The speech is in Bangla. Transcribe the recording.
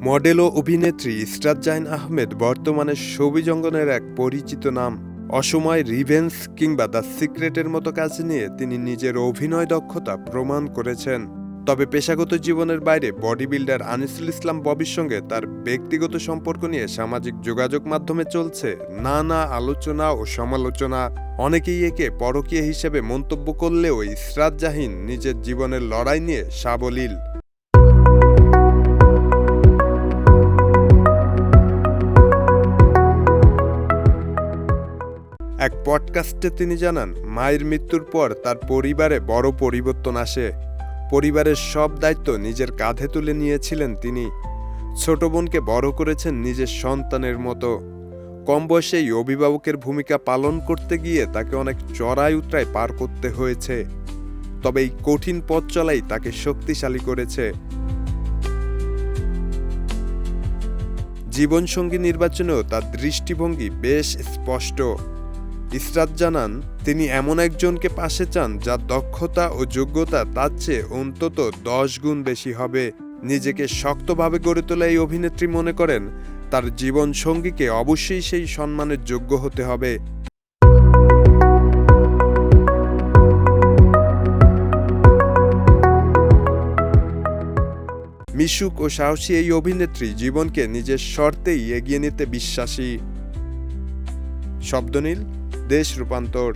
মডেল ও অভিনেত্রী ইসরাত জাহান আহমেদ বর্তমানে ছবি জগতের এক পরিচিত নাম। অসময় রিভেঞ্জ কিংবা দ্য সিক্রেটের মতো কাজ নিয়ে তিনি নিজের অভিনয় দক্ষতা প্রমাণ করেছেন। তবে পেশাগত জীবনের বাইরে বডি বিল্ডার আনিসুল ইসলাম ববির সঙ্গে তার ব্যক্তিগত সম্পর্ক নিয়ে সামাজিক যোগাযোগ মাধ্যমে চলছে নানা আলোচনা ও সমালোচনা। অনেকেই একে পরকীয়া হিসেবে মন্তব্য করলেও ইসরাত জাহান নিজের জীবনের লড়াই নিয়ে সাবলীল। এক পডকাস্টে তিনি জানান, মায়ের মৃত্যুর পর তার পরিবারে বড় পরিবর্তন আসে। পরিবারের সব দায়িত্ব নিজের কাঁধে তুলে নিয়েছিলেন তিনি। ছোট বোনকে বড় করেছেন নিজের সন্তানের মতো। কম বয়সেই অভিভাবকের ভূমিকা পালন করতে গিয়ে তাকে অনেক চড়াই উতরাই পার করতে হয়েছে। তবে এই কঠিন পথ চলাই তাকে শক্তিশালী করেছে। জীবনসঙ্গী নির্বাচনেও তার দৃষ্টিভঙ্গি বেশ স্পষ্ট। ইসরাত জানান, তিনি এমন একজনকে পাশে চান যার দক্ষতা ও যোগ্যতা তার চেয়ে অন্তত 10 গুণ বেশি হবে। নিজেকে শক্তভাবে গড়ে তোলা এই অভিনেত্রী মনে করেন, তার জীবন সঙ্গীকে অবশ্যই সেই সম্মানের যোগ্য হতে হবে। মিশুক ও সাহসী এই অভিনেত্রী জীবনকে নিজের শর্তেই এগিয়ে নিতে বিশ্বাসী। শব্দনীল, দেশ রূপান্তর।